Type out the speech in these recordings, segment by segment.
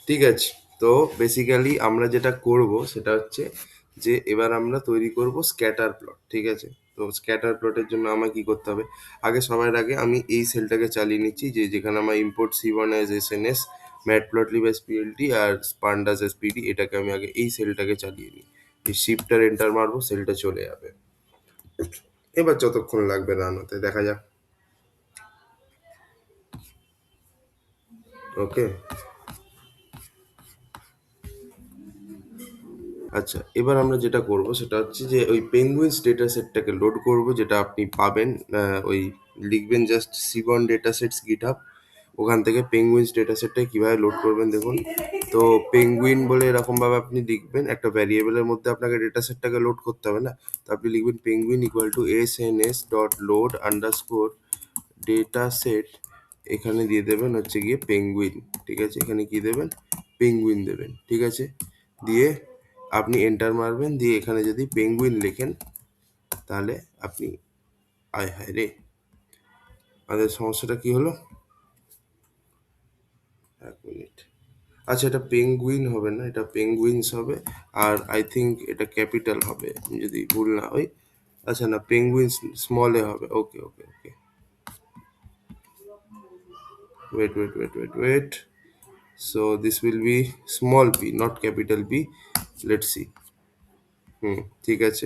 ঠিক আছে। তো বেসিক্যালি আমরা যেটা করব সেটা হচ্ছে যে এবার আমরা তৈরি করব স্ক্যাটার প্লট। ঠিক আছে। তো স্ক্যাটার প্লটের জন্য আমায় কি করতে হবে, আগে সবার আগে আমি এই সেলটাকে চালিয়ে নিচ্ছি, যে যেখানে আমার ইম্পোর্ট সি1 as SNS, matplotlib as PLT আর পান্ডাস এস পিডি, এটাকে আমি আগে এই সেলটাকে চালিয়ে নিই। এই শিফটার এন্টার মারবো, সেলটা চলে যাবে। এবার যতক্ষণ লাগবে রান হতে দেখা যাক। ওকে। আচ্ছা, এবার আমরা যেটা করব সেটা হচ্ছে যে ওই পেঙ্গুইন্স ডেটা সেটটাকে লোড করব, যেটা আপনি পাবেন ওই লিখবেন just seaborn data sets GitHub, ওখান থেকে পেঙ্গুইন্স ডেটা সেটটা কীভাবে লোড করবেন দেখুন। তো পেঙ্গুইন বলে এরকমভাবে আপনি লিখবেন, একটা ভ্যারিয়েবলের মধ্যে আপনাকে ডেটা সেটটাকে লোড করতে হবে না। তো আপনি লিখবেন penguin equal to S N S dot load underscore data set, এখানে দিয়ে দেবেন হচ্ছে গিয়ে পেঙ্গুইন। ঠিক আছে, এখানে কি দেবেন, পেঙ্গুইন দেবেন। ঠিক আছে, দিয়ে আপনি এন্টার মারবেন, দিয়ে এখানে যদি পেঙ্গুইন লেখেন তাহলে আপনি, আয় হায় রে, আমাদের সমস্যাটা কি হলো, এক মিনিট। আচ্ছা, এটা পেঙ্গুইন হবে না, এটা পেঙ্গুইনস হবে। আর আই থিঙ্ক এটা ক্যাপিটাল হবে যদি ভুল না হয়। আচ্ছা না, পেঙ্গুইনস স্মলে হবে। ওকে ওকে ওকে, wait. So this will be small p, not capital P. Let's see. ঠিক আছে।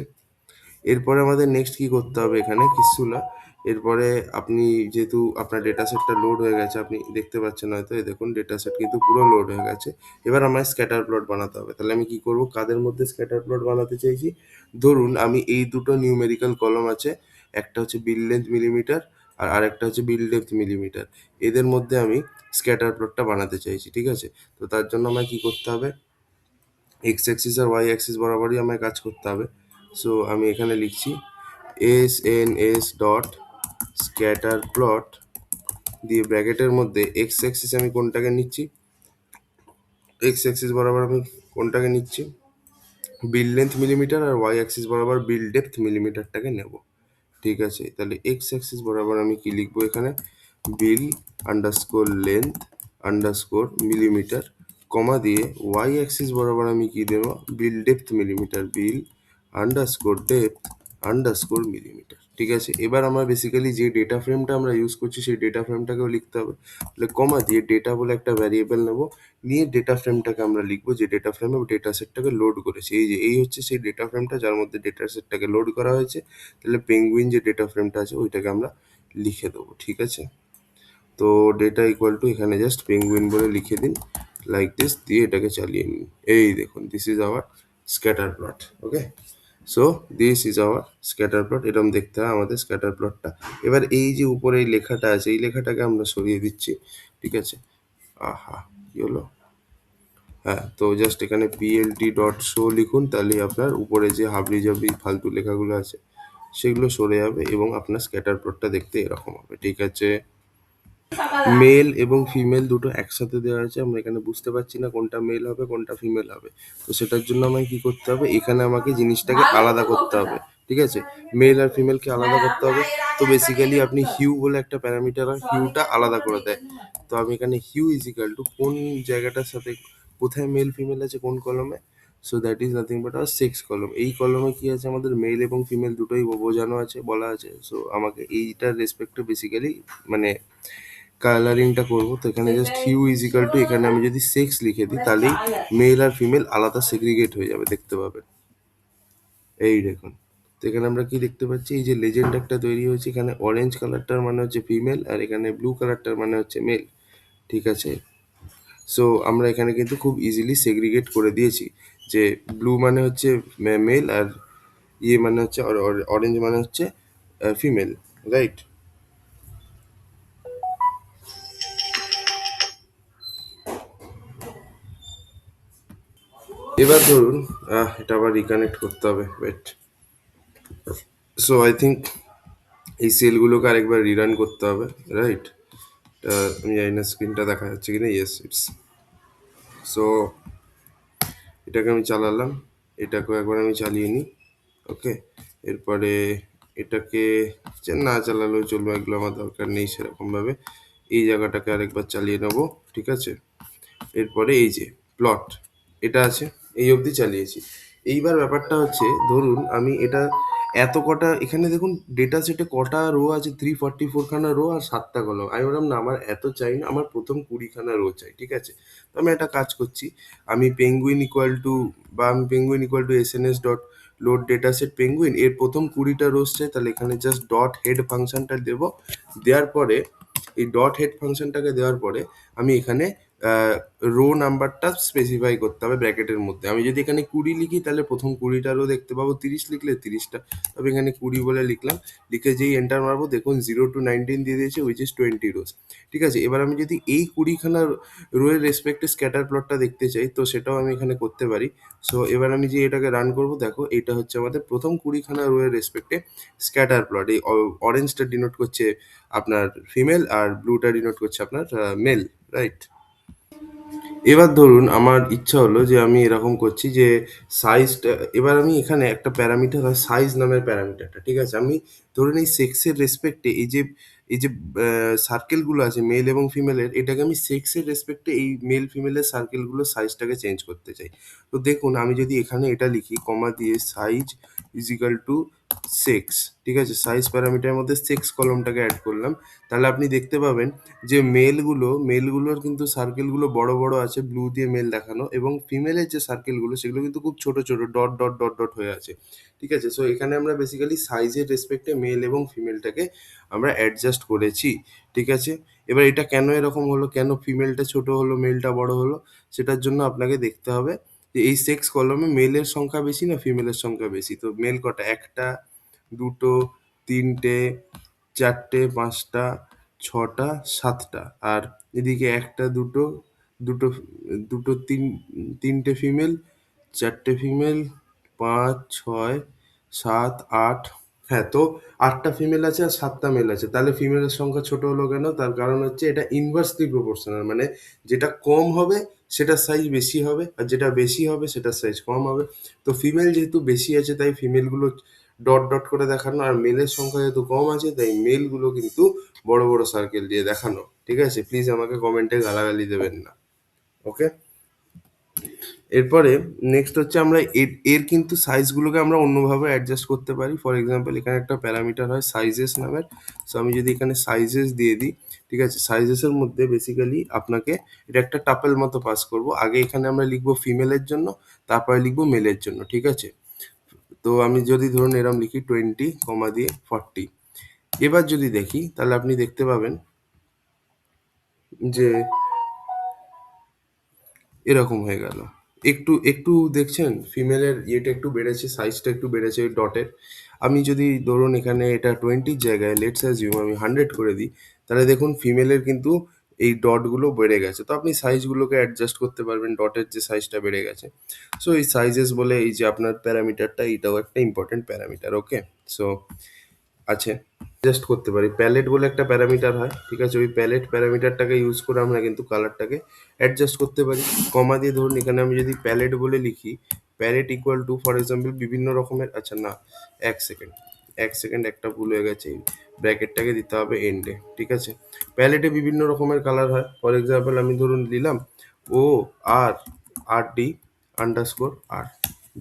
এরপরে আমাদের নেক্সট কি করতে হবে, এখানে কিছু না। এরপরে আপনি যেহেতু আপনার ডেটা সেটটা লোড হয়ে গেছে, আপনি দেখতে পাচ্ছেন হয়তো, এই দেখুন ডেটা সেট কিন্তু পুরো লোড হয়ে গেছে। এবার আমায় স্ক্যাটার প্লট বানাতে হবে। তাহলে আমি কি করব, কাদের মধ্যে স্ক্যাটার প্লট বানাতে চাইছি, ধরুন আমি এই দুটো নিউমেরিক্যাল কলম আছে, একটা হচ্ছে বিল লেন্থ মিলিমিটার আর আরেকটা হচ্ছে বিল ডেপথ মিলিমিটার, এদের মধ্যে আমি স্ক্যাটার প্লটটা বানাতে চাইছি। ঠিক আছে। তো তার জন্য আমায় কি করতে হবে, এক্স অ্যাক্সিস আর ওয়াই অ্যাক্সিস বরাবরই আমায় কাজ করতে হবে। সো আমি এখানে লিখছি S N S dot scatter plot, দিয়ে ব্র্যাকেটের মধ্যে এক্স অ্যাক্সিস আমি কোনটাকে নিচ্ছি, এক্স অ্যাক্সিস বরাবর আমি কোনটাকে নিচ্ছি, বিল লেন্থ মিলিমিটার, আর ওয়াই অ্যাক্সিস বরাবর বিল ডেপথ মিলিমিটারটাকে নেব। ঠিক আছে, তাহলে এক্স অ্যাক্সিস বরাবর আমি কি লিখবো এখানে, বিল আন্ডারস্কোর লেন্থ আন্ডারস্কোর মিলিমিটার, কমা দিয়ে ওয়াই অ্যাক্সিস বরাবর আমি কি দেবো, বিল ডেপথ মিলিমিটার, বিল আন্ডারস্কোর ডেপথ আন্ডারস্কোর মিলিমিটার। ঠিক আছে, এবার আমরা বেসিক্যালি যে ডেটা ফ্রেমটা আমরা ইউজ করছি সেই ডেটা ফ্রেমটাকেও লিখতে হবে। তাহলে কমা দিয়ে ডেটা বলে একটা ভ্যারিয়েবল নেব, নিয়ে ডেটা ফ্রেমটাকে আমরা লিখবো, যে ডেটা ফ্রেমে ডেটা সেটটাকে লোড করেছি। এই যে এই হচ্ছে সেই ডেটা ফ্রেমটা যার মধ্যে ডেটা সেটটাকে লোড করা হয়েছে। তাহলে পেঙ্গুইন যে ডেটা ফ্রেমটা আছে ওইটাকে আমরা লিখে দেবো। ঠিক আছে, তো ডেটা ইকুয়াল টু এখানে জাস্ট পেঙ্গুইন বলে লিখে দিন, লাইক দিস, দিয়ে এটাকে চালিয়ে নিন। এই দেখুন, this is our scatter plot. Okay, so this is our scatter plot, এরকম দেখতে হয় আমাদের স্ক্যাটার প্লটটা। এবার এই যে উপরে এই লেখাটা আছে, এই লেখাটাকে আমরা সরিয়ে দিচ্ছি। ঠিক আছে, আহা কি হলো, হ্যাঁ, তো জাস্ট এখানে পিএলটি ডট শো লিখুন, তাহলে আপনার উপরে যে হাবড়ি জাবড়ি ফালতু লেখাগুলো আছে সেগুলো সরে যাবে এবং আপনার স্ক্যাটার প্লটটা দেখতে এরকম হবে। ঠিক আছে, মেল এবং ফিমেল দুটো একসাথে দেওয়া আছে, আমরা এখানে বুঝতে পারছি না কোনটা মেল হবে কোনটা ফিমেল হবে। তো সেটার জন্য আমাকে কি করতে হবে, এখানে আমাকে জিনিসটাকে আলাদা করতে হবে। ঠিক আছে, মেল আর ফিমেলকে আলাদা করতে হবে। তো বেসিক্যালি আপনি হিউ বলে একটা প্যারামিটার হয়, হিউটা আলাদা করে দেয়। তো আমি এখানে হিউ ইজ ইকাল টু কোন জায়গাটার সাথে কোথায় মেল ফিমেল আছে কোন কলমে, so that is nothing but আর সেক্স কলম। এই কলমে কি আছে, আমাদের মেল এবং ফিমেল দুটোই বোঝানো আছে, বলা আছে। সো আমাকে এইটার রেসপেক্টে বেসিক্যালি মানে কালারিংটা করবো। তো এখানে just hue is equal to, এখানে আমি যদি সেক্স লিখে দিই তাহলেই মেল আর ফিমেল আলাদা সেগ্রিগেট হয়ে যাবে, দেখতে পাবেন। এই দেখুন, তো এখানে আমরা কি দেখতে পাচ্ছি, এই যে লেজেন্ড একটা তৈরি হয়েছে, এখানে অরেঞ্জ কালারটার মানে হচ্ছে ফিমেল আর এখানে ব্লু কালারটার মানে হচ্ছে মেল। ঠিক আছে, সো আমরা এখানে কিন্তু খুব ইজিলি সেগ্রিগেট করে দিয়েছি, যে ব্লু মানে হচ্ছে মেল আর ইয়ে মানে হচ্ছে অরেঞ্জ মানে হচ্ছে ফিমেল, রাইট। এবার ধরুন এটা আবার রিকানেক্ট করতে হবে, ওয়েট। সো আই থিঙ্ক এই সেলগুলোকে আরেকবার রিরান করতে হবে, রাইট। আমি জানি না স্ক্রিনটা দেখা যাচ্ছে কিনা, ইয়েস ইটস। সো এটাকে আমি চালালাম, এটাকেও একবার আমি চালিয়ে নিই। ওকে, এরপরে এটাকে না চালালেও চলবে, এগুলো আমার দরকার নেই সেরকমভাবে। এই জায়গাটাকে আরেকবার চালিয়ে নেবো। ঠিক আছে, এরপরে এই যে প্লট, এটা আছে, এই অবধি চালিয়েছি। এইবার ব্যাপারটা হচ্ছে, ধরুন আমি এটা এত কটা এখানে দেখুন ডেটা সেটে কটা রো আছে, 344খানা রো আর 7টা কলম। আমি বললাম না, আমার এত চাই না, আমার প্রথম 20খানা রো চাই, ঠিক আছে। তো আমি একটা কাজ করছি, আমি পেঙ্গুইন ইকুয়াল টু, বা আমি penguin equal to SNS dot load data set penguin, এর প্রথম 20টা রোজ চাই, তাহলে এখানে জাস্ট ডট হেড ফাংশনটা দেবো। দেওয়ার পরে এই ডট হেড ফাংশনটাকে দেওয়ার পরে আমি এখানে রো নাম্বারটা স্পেসিফাই করতে হবে ব্র্যাকেটের মধ্যে। আমি যদি এখানে 20 লিখি তাহলে প্রথম 20টা রো দেখতে পাবো, 30 লিখলে 30টা, তবে এখানে 20 বলে লিখলাম। লিখে যেই এন্টার মারবো দেখুন 0 to 19 দিয়ে দিয়েছে, উইচ ইজ 20 রোজ। ঠিক আছে, এবার আমি যদি এই 20খানা রো এর রেসপেক্টে স্ক্যাটার প্লটটা দেখতে চাই, তো সেটাও আমি এখানে করতে পারি। সো এবার আমি যে এটাকে রান করব, দেখো এটা হচ্ছে আমাদের প্রথম 20খানা রো এর রেসপেক্টে স্ক্যাটার প্লট। এই অরেঞ্জটা ডিনোট করছে আপনার ফিমেল, আর ব্লুটা ডিনোট করছে আপনার মেল, রাইট। এবার ধরুন আমার ইচ্ছা হলো যে আমি এরকম করছি যে সাইজটা, এবার আমি এখানে একটা প্যারামিটার হয় সাইজ নামের প্যারামিটারটা, ঠিক আছে, আমি ধরুন এই সেক্সের রেসপেক্টে এই যে সার্কেলগুলো আছে মেল এবং ফিমেলের, এটাকে আমি সেক্সের রেসপেক্টে এই মেল ফিমেলের সার্কেলগুলোর সাইজটাকে চেঞ্জ করতে চাই। তো দেখুন আমি যদি এখানে এটা লিখি কমা দিয়ে size is equal two sex, ঠিক আছে, সাইজ প্যারামিটারের মধ্যে সেক্স কলমটাকে অ্যাড করলাম, তাহলে আপনি দেখতে পাবেন যে মেলগুলোর কিন্তু সার্কেলগুলো বড় বড় আছে, ব্লু দিয়ে মেল দেখানো, এবং ফিমেলের যে সার্কেলগুলো সেগুলো কিন্তু খুব ছোট ছোট ডট ডট ডট ডট হয়ে আছে। ঠিক আছে, সো এখানে আমরা বেসিক্যালি সাইজের রেসপেক্টে মেল এবং ফিমেলটাকে আমরা অ্যাডজাস্ট করেছি। ঠিক আছে, এবার এটা কেন এরকম হলো, কেন ফিমেলটা ছোট হলো মেলটা বড় হলো, সেটার জন্য আপনাকে দেখতে হবে যে এই সেক্স কলমে মেলের সংখ্যা বেশি না ফিমেলের সংখ্যা বেশি। তো মেল কটা, একটা, দুটো, তিনটে, চারটে, পাঁচটা, ছটা, সাতটা, আর এদিকে একটা, দুটো, দুটো, দুটো, তিনটে ফিমেল, চারটে ফিমেল, পাঁচ, ছয়, সাত, আট। হ্যাঁ, তো 8টা ফিমেল আছে আর 7টা মেল আছে, তাহলে ফিমেলের সংখ্যা ছোট হলো কেন, তার কারণ হচ্ছে এটা ইনভার্সলি প্রপোর্শনাল, মানে যেটা কম হবে সেটার সাইজ বেশি হবে, আর যেটা বেশি হবে সেটার সাইজ কম হবে। তো ফিমেল যেহেতু বেশি আছে তাই ফিমেলগুলো ডট ডট করে দেখানো, আর মেলের সংখ্যা যেহেতু কম আছে তাই মেলগুলো কিন্তু বড় বড় সার্কেল দিয়ে দেখানো। ঠিক আছে, প্লিজ আমাকে কমেন্টে গালাগালি দেবেন না। ওকে, এরপরে নেক্সট হচ্ছে আমরা এর কিন্তু সাইজগুলোকে আমরা অন্যভাবে অ্যাডজাস্ট করতে পারি। ফর এক্সাম্পল এখানে একটা প্যারামিটার হয় সাইজেস নামের। সো আমি যদি এখানে সাইজেস দিয়ে দিই, ঠিক আছে, সাইজেসের মধ্যে বেসিক্যালি আপনাকে এটা একটা টাপেল মতো পাস করব। আগে এখানে আমরা লিখবো ফিমেলের জন্য, তারপরে লিখবো মেলের জন্য, ঠিক আছে। তো আমি যদি ধরুন এরম লিখি 20 কমা দিয়ে 40, এবার যদি দেখি তাহলে আপনি দেখতে পাবেন যে এরকম হয়ে গেল। একটু একটু দেখছেন ফিমেলের ইয়েটা একটু বেড়েছে, সাইজটা একটু বেড়েছে ওই ডটের। আমি যদি ধরুন এখানে এটা 20-র জায়গায় লেটস অ্যাজিউম আমি 100 করে দিই, তাহলে দেখুন ফিমেলের কিন্তু এই ডটগুলো বেড়ে গেছে। তো আপনি সাইজগুলোকে অ্যাডজাস্ট করতে পারবেন ডটের যে সাইজটা বেড়ে গেছে। সো এই সাইজেস বলে এই যে আপনার প্যারামিটারটা, এটাও একটা ইম্পর্টেন্ট প্যারামিটার। ওকে, সো আছে অ্যাডজাস্ট করতে পারি। প্যালেট বলে একটা প্যারামিটার হয়, ঠিক আছে, ওই প্যালেট প্যারামিটারটাকে ইউজ করে আমরা কিন্তু কালারটাকে অ্যাডজাস্ট করতে পারি। কমা দিয়ে ধরুন এখানে আমি যদি প্যালেট বলে লিখি, palette equal to for example বিভিন্ন রকমের, আচ্ছা না, এক সেকেন্ড, এক সেকেন্ড, একটা ভুল হয়ে গেছে, ব্র্যাকেটটাকে দিতে হবে এন্ডে। ঠিক আছে, প্যালেটে বিভিন্ন রকমের কালার হয়। ফর এক্সাম্পল আমি ধরুন দিলাম ও আর আর ডি আন্ডারস্কোর আর,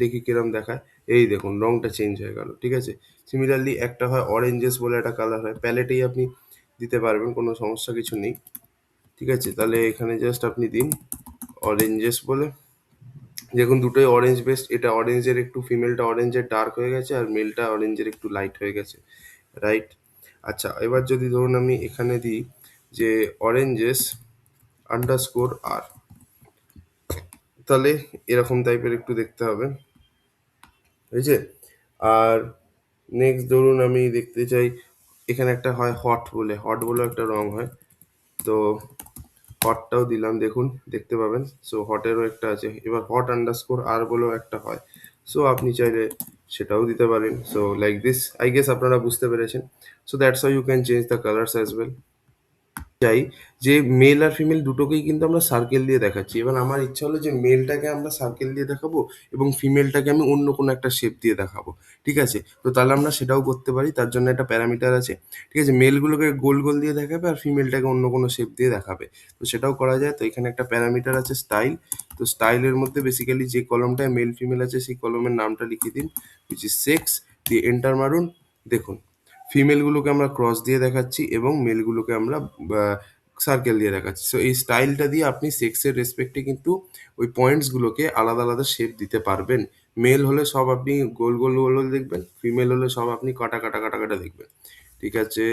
দেখি কিরম দেখায়। এই দেখুন রংটা চেঞ্জ হয়ে গেল। ঠিক আছে, সিমিলারলি একটা হয় অরেঞ্জেস বলে একটা কালার হয়, প্যালেটেই আপনি দিতে পারবেন, কোনো সমস্যা কিছু নেই। ঠিক আছে, তাহলে এখানে জাস্ট আপনি দিন অরেঞ্জেস বলে। দেখুন দুটোই অরেঞ্জ বেস্ট, এটা অরেঞ্জের একটু, ফিমেলটা অরেঞ্জের ডার্ক হয়ে গেছে আর মেলটা অরেঞ্জের একটু লাইট হয়ে গেছে, রাইট। আচ্ছা, এবার যদি ধরুন আমি এখানে দিই যে অরেঞ্জেস আন্ডারস্কোর আর, তাহলে এরকম টাইপের একটু দেখতে হবে, হয়েছে। আর নেক্সট ধরুন আমি দেখতে চাই এখানে একটা হয় হট বলেও একটা রং হয়, তো হটটাও দিলাম, দেখুন দেখতে পাবেন। সো হটেরও একটা আছে। এবার হট আন্ডারস্কোর আর বলেও একটা হয়, সো আপনি চাইলে সেটাও দিতে পারেন। So like this, I guess আপনারা বুঝতে পেরেছেন। So that's how you can change the colours as well. চাই যে মেল আর ফিমেল দুটোকেই কিন্তু আমরা সার্কেল দিয়ে দেখাচ্ছি। এবার আমার ইচ্ছা হলো যে মেলটাকে আমরা সার্কেল দিয়ে দেখাবো এবং ফিমেলটাকে আমি অন্য কোনো একটা শেপ দিয়ে দেখাবো। ঠিক আছে? তো তাহলে আমরা সেটাও করতে পারি। তার জন্য একটা প্যারামিটার আছে। ঠিক আছে? মেলগুলোকে গোল, গোল দিয়ে দেখাবে আর ফিমেলটাকে অন্য কোনো শেপ দিয়ে দেখাবে। তো সেটাও করা যায়। তো এখানে একটা প্যারামিটার আছে স্টাইল। তো স্টাইলের মধ্যে বেসিক্যালি যে কলামটায় মেল ফিমেল আছে সেই কলামের নামটা লিখে দিন which is sex, দিয়ে এন্টার মারুন। দেখুন ফিমেলগুলোকে আমরা ক্রস দিয়ে দেখাচ্ছি এবং মেলগুলোকে আমরা সার্কেল দিয়ে দেখাচ্ছি। সো এই স্টাইলটা দিয়ে আপনি সেক্সের রেসপেক্টে কিন্তু ওই পয়েন্টসগুলোকে আলাদা আলাদা শেপ দিতে পারবেন। মেল হলে সব আপনি গোল গোল গোল গোল দেখবেন, ফিমেল হলে সব আপনি কাটা কাটা কাটা কাটা দেখবেন। ঠিক আছে?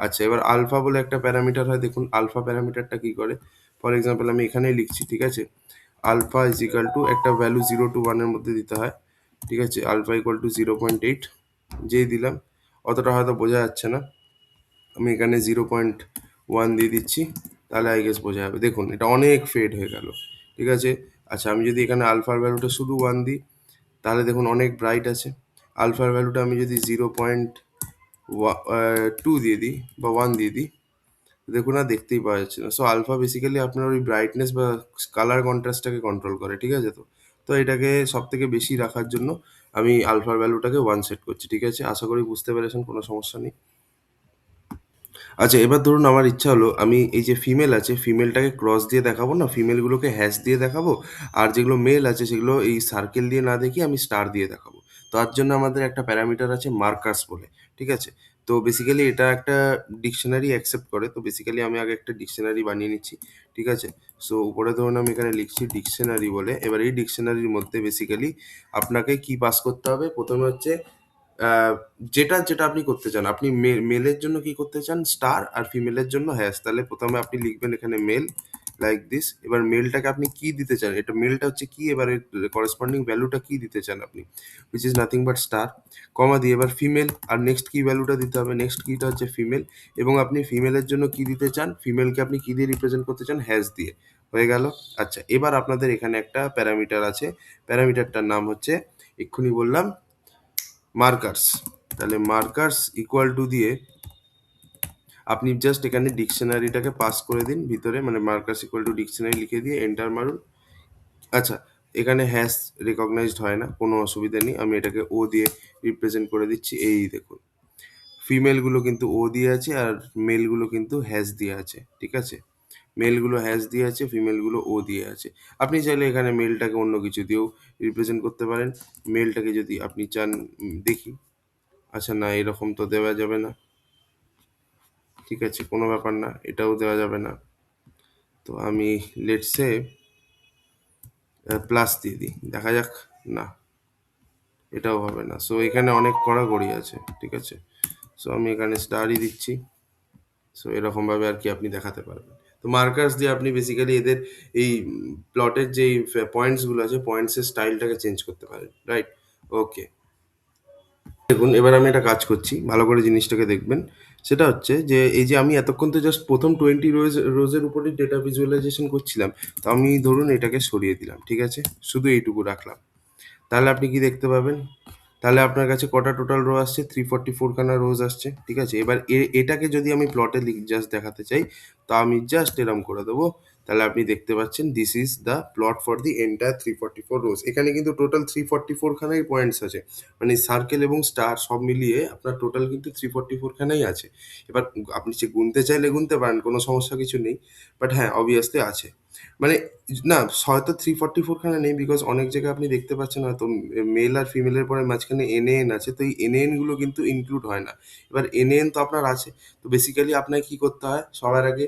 আচ্ছা, এবার আলফা বলে একটা প্যারামিটার হয়, দেখুন আলফা প্যারামিটারটা কি করে। ফর এক্সাম্পল আমি এখানেই লিখছি, ঠিক আছে? আলফা ইজ ইকাল টু একটা ভ্যালু 0 to 1 এর মধ্যে দিতে হয়। ঠিক আছে? আলফা ইকুয়াল টু 0.8 যেই দিলাম, অতটা হয়তো বোঝা যাচ্ছে না, আমি এখানে 0.1 দিয়ে দিচ্ছি, তাহলে আই গেস বোঝা যাবে। দেখুন এটা অনেক ফেড হয়ে গেল। ঠিক আছে? আচ্ছা, আমি যদি এখানে আলফার ভ্যালুটা শুধু 1 দিই, তাহলে দেখুন অনেক ব্রাইট আছে। আলফার ভ্যালুটা আমি যদি 0.2 দিয়ে দিই বা 1 দিয়ে দিই, দেখুন আর দেখতেই পাওয়া যাচ্ছে না। সো আলফা বেসিক্যালি আপনার ওই ব্রাইটনেস বা কালার কন্ট্রাস্টটাকে কন্ট্রোল করে। ঠিক আছে? তো তো এটাকে সব থেকে বেশি রাখার জন্য আমি আলফার ভ্যালুটাকে 1 সেট করছি। ঠিক আছে? আশা করি বুঝতে পেরেছেন, কোনো সমস্যা নেই। আচ্ছা, এবার ধরুন আমার ইচ্ছা হলো আমি এই যে ফিমেল আছে, ফিমেলটাকে ক্রস দিয়ে দেখাবো না, ফিমেলগুলোকে হ্যাশ দিয়ে দেখাবো। আর যেগুলো মেল আছে সেগুলো এই সার্কেল দিয়ে না দেখিয়ে আমি স্টার দিয়ে দেখাবো। তার জন্য আমাদের একটা প্যারামিটার আছে মার্কার্স বলে। ঠিক আছে? তো বেসিক্যালি এটা একটা ডিকশনারি অ্যাকসেপ্ট করে। তো বেসিক্যালি আমি আগে একটা ডিকশনারি বানিয়ে নিচ্ছি। ঠিক আছে? সো উপরে ধরুন আমি এখানে লিখছি ডিকশনারি বলে। এবার এই ডিকশনারির মধ্যে বেসিক্যালি আপনাকে কি পাস করতে হবে? প্রথমে হচ্ছে আহ, যেটা যেটা আপনি করতে চান, আপনি মেলের জন্য কি করতে চান স্টার আর ফিমেলের জন্য হ্যাশ, তাহলে প্রথমে আপনি লিখবেন এখানে মেল লাইক দিস। এবার মেলটাকে আপনি কি দিতে চান, এটা মেলটা হচ্ছে কি, এবার করেসপন্ডিং ভ্যালুটা কি দিতে চান আপনি, which is nothing but star, comma দিয়ে এবার ফিমেল আর নেক্সট কি ভ্যালুটা দিতে হবে, নেক্সট কিটা হচ্ছে ফিমেল। এবং আপনি ফিমেলের জন্য কি দিতে চান, ফিমেলকে আপনি কি দিয়ে রিপ্রেজেন্ট করতে চান, হ্যাশ দিয়ে। হয়ে গেল। আচ্ছা, এবার আপনাদের এখানে একটা প্যারামিটার আছে, প্যারামিটারটার নাম হচ্ছে এক্ষুনি বললাম মার্কার্স। তাহলে মার্কার্স ইকুয়াল টু দিয়ে আপনি জাস্ট এখানে ডিকশনারিটাকে পাস করে দিন ভিতরে, মানে মার্কার্স ইকুয়াল টু ডিকশনারি লিখে দিয়ে এন্টার মারুন। আচ্ছা, এখানে হ্যাশ রেকগনাইজড হয় না, কোনো অসুবিধা নেই, আমি এটাকে ও দিয়ে রিপ্রেজেন্ট করে দিচ্ছি। এই দেখুন ফিমেলগুলো কিন্তু ও দিয়ে আছে আর মেলগুলো কিন্তু হ্যাশ দিয়ে আছে। ঠিক আছে? মেলগুলো হ্যাশ দিয়ে আছে, ফিমেলগুলো ও দিয়ে আছে। আপনি চাইলে এখানে মেলটাকে অন্য কিছু দিয়েও রিপ্রেজেন্ট করতে পারেন। মেলটাকে যদি আপনি চান, দেখি, আচ্ছা না এরকম তো দেওয়া যাবে না। ঠিক আছে, কোনো ব্যাপার না, এটাও দেওয়া যাবে না। তো আমি লেটসে প্লাস দিয়ে দিই, দেখা যাক। না, এটাও হবে না। সো এখানে অনেক কড়াকড়ি আছে। ঠিক আছে? সো আমি এখানে স্টারই দিচ্ছি। সো এরকমভাবে আর কি আপনি দেখাতে পারবেন। তো মার্কার্স দিয়ে আপনি বেসিক্যালি এদের এই প্লটের যেই পয়েন্টসগুলো আছে, পয়েন্টসের স্টাইলটাকে চেঞ্জ করতে পারেন। রাইট? ওকে। দেখুন এবার আমি একটা কাজ করছি, ভালো করে জিনিসটাকে দেখবেন। সেটা হচ্ছে যে এই যে আমি এতক্ষণ তো জাস্ট প্রথম 20 রোজের উপরে ডেটা ভিজুয়ালাইজেশন করছিলাম। তো আমি ধরুন এটাকে সরিয়ে দিলাম। ঠিক আছে? শুধু এইটুকু রাখলাম। তাহলে আপনি কি দেখতে পাবেন? তাহলে আপনার কাছে কটা টোটাল রো আসছে? 344 খানা রোজ আসছে। ঠিক আছে? এবার এটাকে যদি আমি প্লটে জাস্ট দেখাতে চাই, তো আমি জাস্ট এরম করে দেবো। তাহলে আপনি দেখতে পাচ্ছেন this is the plot for the entire 344 রোজ। এখানে কিন্তু টোটাল 344 খানাই পয়েন্টস আছে, মানে সার্কেল এবং স্টার সব মিলিয়ে আপনার টোটাল কিন্তু 344 খানাই আছে। এবার আপনি সে গুনতে চাইলে গুনতে পারেন, কোনো সমস্যা কিছু নেই। বাট হ্যাঁ, অবভিয়াসলি আছে। মানে না, হয়তো 344 খানা নেই, বিকজ অনেক জায়গায় আপনি দেখতে পাচ্ছেন হয়তো মেল আর ফিমেলের পরে মাঝখানে এনএএন আছে, তো এই এনএএন গুলো কিন্তু ইনক্লুড হয় না। এবার এনএএন তো আপনার আছে, তো বেসিক্যালি আপনাকে কি করতে হয়, সবার আগে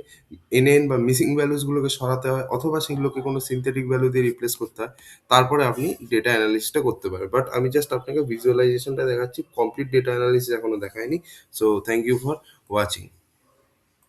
এনএএন বা মিসিং ভ্যালুস গুলোকে সরাতে হয়, অথবা সেগুলোকে কোনো সিনথেটিক ভ্যালু দিয়ে রিপ্লেস করতে হয়। তারপরে আপনি ডেটা অ্যানালিসিসটা করতে পারেন। বাট আমি জাস্ট আপনাকে ভিজুয়ালাইজেশনটা দেখাচ্ছি, কমপ্লিট ডেটা অ্যানালিসিস এখনো দেখায়নি। So thank you for watching.